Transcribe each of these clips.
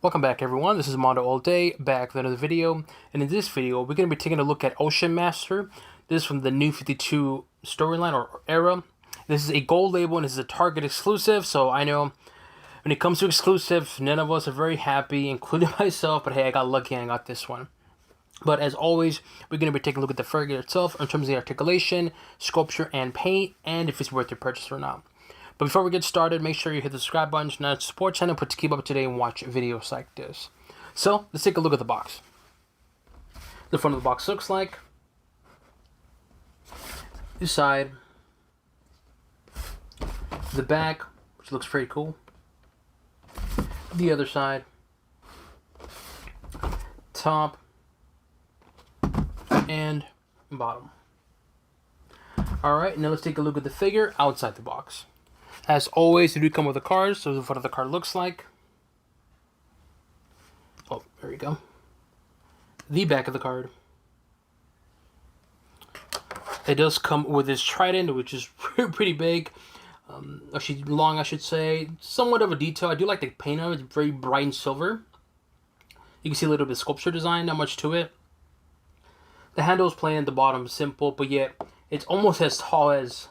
Welcome back, everyone. This is MandoAllDay, back with another video. And in this video, we're going to be taking a look at Ocean Master. This is from the New 52 storyline or era. This is a gold label and this is a Target exclusive, so I know when it comes to exclusives, none of us are very happy, including myself, but hey, I got lucky and I got this one. But as always, we're going to be taking a look at the figure itself in terms of the articulation, sculpture, and paint, and if it's worth your purchase or not. But before we get started, make sure you hit the subscribe button to not support channel, but to keep up to date and watch videos like this. So, let's take a look at the box. The front of the box looks like. The side. The back, which looks pretty cool. The other side. Top. And bottom. Alright, now let's take a look at the figure outside the box. As always, they do come with the cards, so this is what the card looks like. Oh, there we go. The back of the card. It does come with this trident, which is pretty big. Actually, long, I should say. Somewhat of a detail. I do like the paint of it. It's very bright and silver. You can see a little bit of sculpture design, not much to it. The handle is plain at the bottom, simple, but yet it's almost as tall as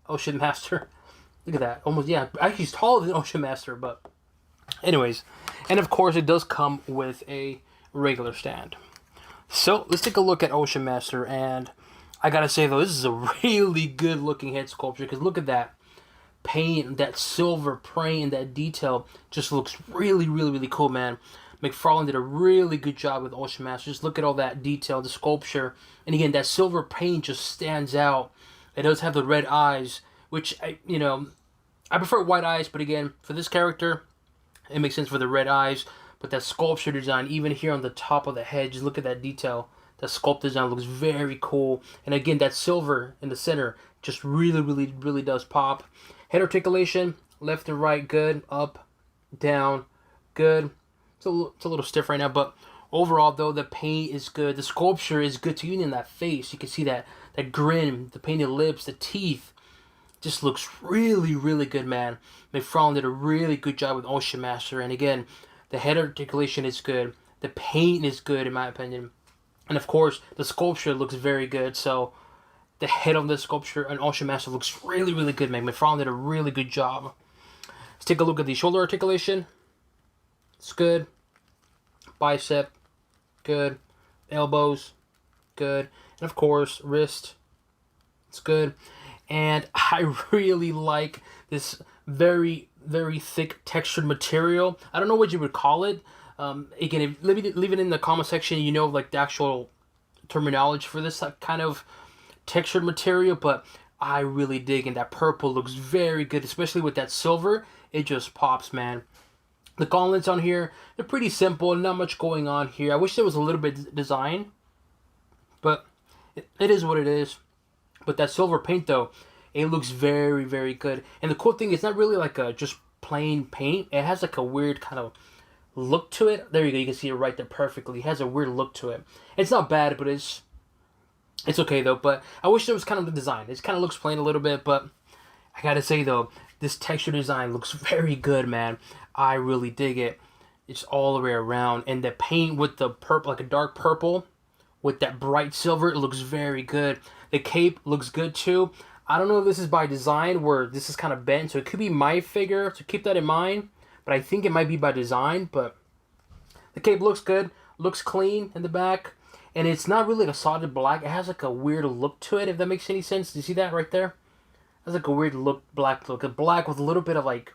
Ocean Master. Look at that. Almost, yeah. Actually, it's taller than Ocean Master, but anyways. And of course, it does come with a regular stand. So, let's take a look at Ocean Master. And I gotta say, though, this is a really good looking head sculpture. Because look at that paint, that silver paint, and that detail just looks really, really, really cool, man. McFarlane did a really good job with Ocean Master. Just look at all that detail, the sculpture. And again, that silver paint just stands out. It does have the red eyes, which, I prefer white eyes, but again, for this character, it makes sense for the red eyes. But that sculpture design, even here on the top of the head, just look at that detail. That sculpt design looks very cool. And again, that silver in the center just really, really, really does pop. Head articulation, left and right, good. Up, down, good. It's a little stiff right now, but overall, though, the paint is good. The sculpture is good, too. Even in that face, you can see that grin, the painted lips, the teeth. Just looks really, really good, man. McFarlane did a really good job with Ocean Master. And again, the head articulation is good. The paint is good, in my opinion. And of course, the sculpture looks very good. So, the head on this sculpture and Ocean Master looks really, really good, man. McFarlane did a really good job. Let's take a look at the shoulder articulation. It's good. Bicep, good. Elbows, good. And of course, wrist, it's good. And I really like this very, very thick textured material. I don't know what you would call it. Again, leave it in the comment section. You know, like the actual terminology for this kind of textured material. But I really dig it. That purple looks very good, especially with that silver. It just pops, man. The gauntlets on here, they're pretty simple. Not much going on here. I wish there was a little bit of design. But it is what it is. But that silver paint, though, it looks very, very good. And the cool thing, it's not really like a just plain paint. It has like a weird kind of look to it. There you go. You can see it right there perfectly. It has a weird look to it. It's not bad, but it's okay, though. But I wish there was kind of the design. It kind of looks plain a little bit, but I gotta say, though, this texture design looks very good, man. I really dig it. It's all the way around. And the paint with the purple, like a dark purple, with that bright silver, it looks very good. The cape looks good too. I don't know if this is by design where this is kind of bent, so it could be my figure, so keep that in mind. But I think it might be by design, but the cape looks good, looks clean in the back, and it's not really like a solid black. It has like a weird look to it, if that makes any sense. Do you see that right there? It has like a weird look, black look. A black with a little bit of like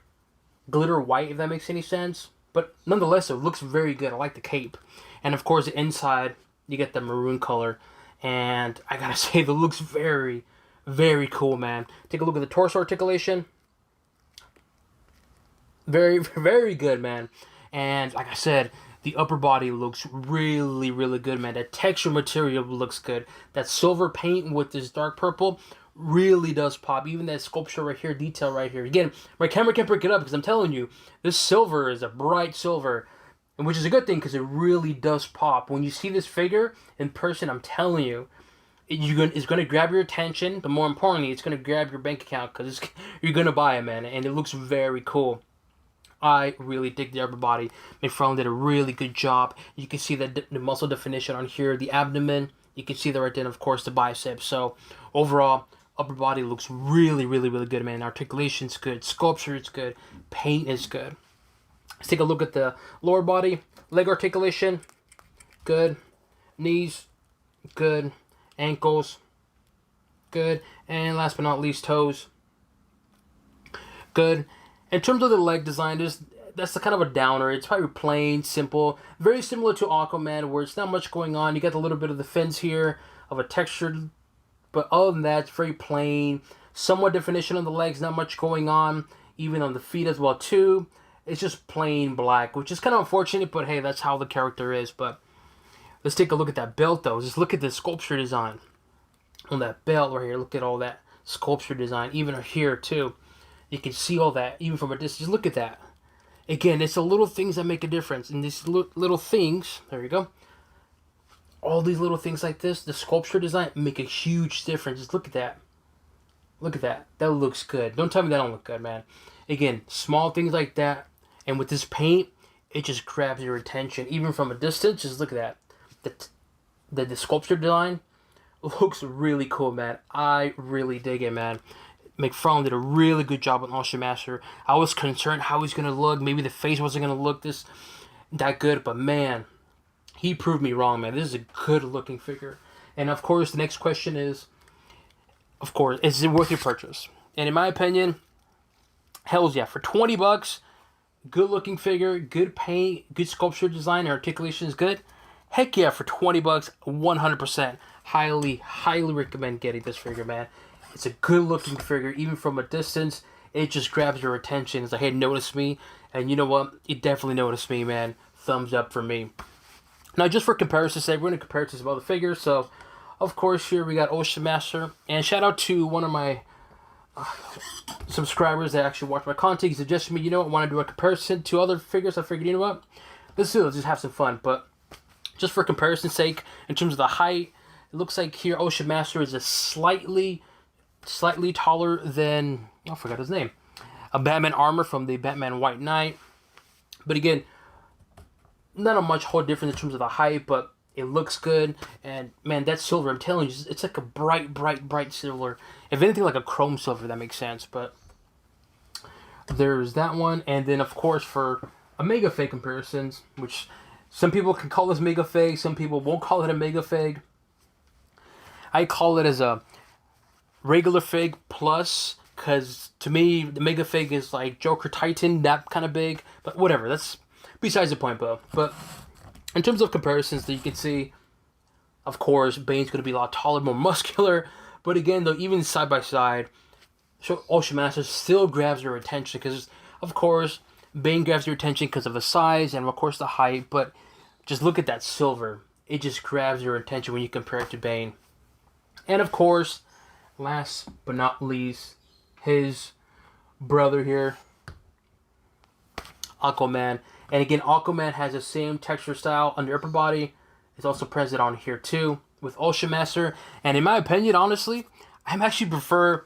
glitter white, if that makes any sense. But nonetheless, it looks very good. I like the cape. And of course, the inside, you get the maroon color. And I gotta say, it looks very, very cool, man. Take a look at the torso articulation. Very, very good, man. And like I said, the upper body looks really, really good, man. That texture material looks good. That silver paint with this dark purple really does pop. Even that sculpture right here, detail right here. Again, my camera can't pick it up because I'm telling you, this silver is a bright silver. And which is a good thing because it really does pop. When you see this figure in person, I'm telling you, it's going to grab your attention, but more importantly, it's going to grab your bank account because you're going to buy it, man. And it looks very cool. I really dig the upper body. McFarlane did a really good job. You can see the muscle definition on here, the abdomen. You can see that right then, of course, the biceps. So overall, upper body looks really, really, really good, man. Articulation's good. Sculpture is good. Paint is good. Let's take a look at the lower body. Leg articulation, good. Knees, good. Ankles, good. And last but not least, toes, good. In terms of the leg design, that's the kind of a downer. It's probably plain, simple. Very similar to Aquaman, where it's not much going on. You got a little bit of the fins here, of a textured, but other than that, it's very plain. Somewhat definition on the legs, not much going on. Even on the feet as well, too. It's just plain black, which is kind of unfortunate, but hey, that's how the character is. But let's take a look at that belt, though. Just look at the sculpture design on that belt right here. Look at all that sculpture design, even here, too. You can see all that, even from a distance. Just look at that. Again, it's the little things that make a difference. And these little things, there you go. All these little things like this, the sculpture design, make a huge difference. Just look at that. Look at that. That looks good. Don't tell me that don't look good, man. Again, small things like that. And with this paint, it just grabs your attention. Even from a distance, just look at that. The sculpture design looks really cool, man. I really dig it, man. McFarlane did a really good job on Ocean Master. I was concerned how he's going to look. Maybe the face wasn't going to look that good. But, man, he proved me wrong, man. This is a good-looking figure. And, of course, the next question is, of course, is it worth your purchase? And in my opinion, hells yeah. For $20, good-looking figure, good paint, good sculpture design, articulation is good. Heck yeah, for $20, 100%. Highly, highly recommend getting this figure, man. It's a good-looking figure, even from a distance. It just grabs your attention. It's like, hey, notice me. And you know what? It definitely noticed me, man. Thumbs up for me. Now, just for comparison's sake, we're going to compare it to some other figures. So, of course, here we got Ocean Master. And shout out to one of my subscribers that actually watch my content. He suggested me, you know what, I want to do a comparison to other figures. I figured, you know what? Let's do it. Let's just have some fun. But just for comparison's sake, in terms of the height, it looks like here Ocean Master is a slightly taller than, I forgot his name, a Batman armor from the Batman White Knight. But again, not a much whole difference in terms of the height, but it looks good. And man, that silver, I'm telling you, it's like a bright silver. If anything, like a chrome silver, that makes sense. But there's that one. And then, of course, for a Mega Fig comparisons, which some people can call this Mega Fig, some people won't call it a Mega Fig. I call it as a regular fig plus, because to me the Mega Fig is like Joker Titan, that kind of big, but whatever, that's besides the point, though. But in terms of comparisons that you can see, of course, Bane's going to be a lot taller, more muscular, but again, though, even side by side, so Ocean Master still grabs your attention, because of course Bane grabs your attention because of the size and of course the height, but just look at that silver. It just grabs your attention when you compare it to Bane. And of course, last but not least, his brother here, Aquaman. And again, Aquaman has the same texture style on the upper body. It's also present on here too with Ocean Master. And in my opinion, honestly, I actually prefer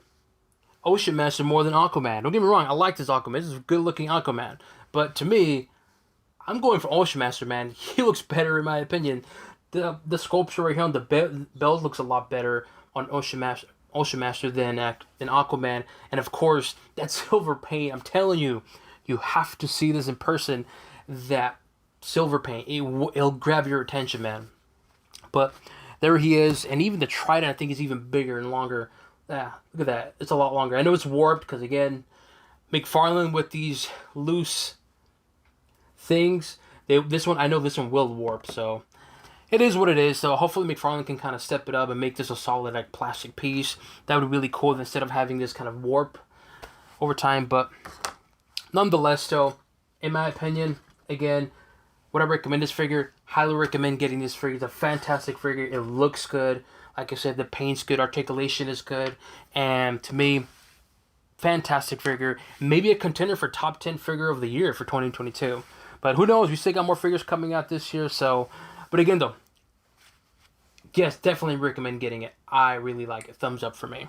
Ocean Master more than Aquaman. Don't get me wrong, I like this Aquaman. This is a good looking Aquaman. But to me, I'm going for Ocean Master, man. He looks better in my opinion. The sculpture right here on the belt looks a lot better on Ocean Master than Aquaman. And of course, that silver paint, I'm telling you, you have to see this in person. That silver paint, it'll grab your attention, man. But there he is. And even the trident, I think, is even bigger and longer. Yeah, look at that. It's a lot longer. I know it's warped because, again, McFarlane with these loose things. This one will warp, so it is what it is. So hopefully McFarlane can kind of step it up and make this a solid like plastic piece. That would be really cool instead of having this kind of warp over time. But nonetheless, though, in my opinion, again, would I recommend this figure? Highly recommend getting this figure. It's a fantastic figure. It looks good. Like I said, the paint's good. Articulation is good. And to me, fantastic figure. Maybe a contender for top 10 figure of the year for 2022. But who knows? We still got more figures coming out this year. So, but again, though, yes, definitely recommend getting it. I really like it. Thumbs up for me.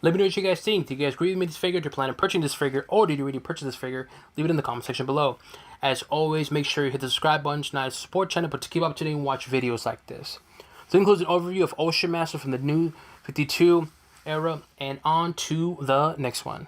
Let me know what you guys think. Do you guys agree with me this figure? Do you plan on purchasing this figure? Or did you already purchase this figure? Leave it in the comment section below. As always, make sure you hit the subscribe button, not to support channel, but to keep up to date and watch videos like this. So it includes an overview of Ocean Master from the new 52 era, and on to the next one.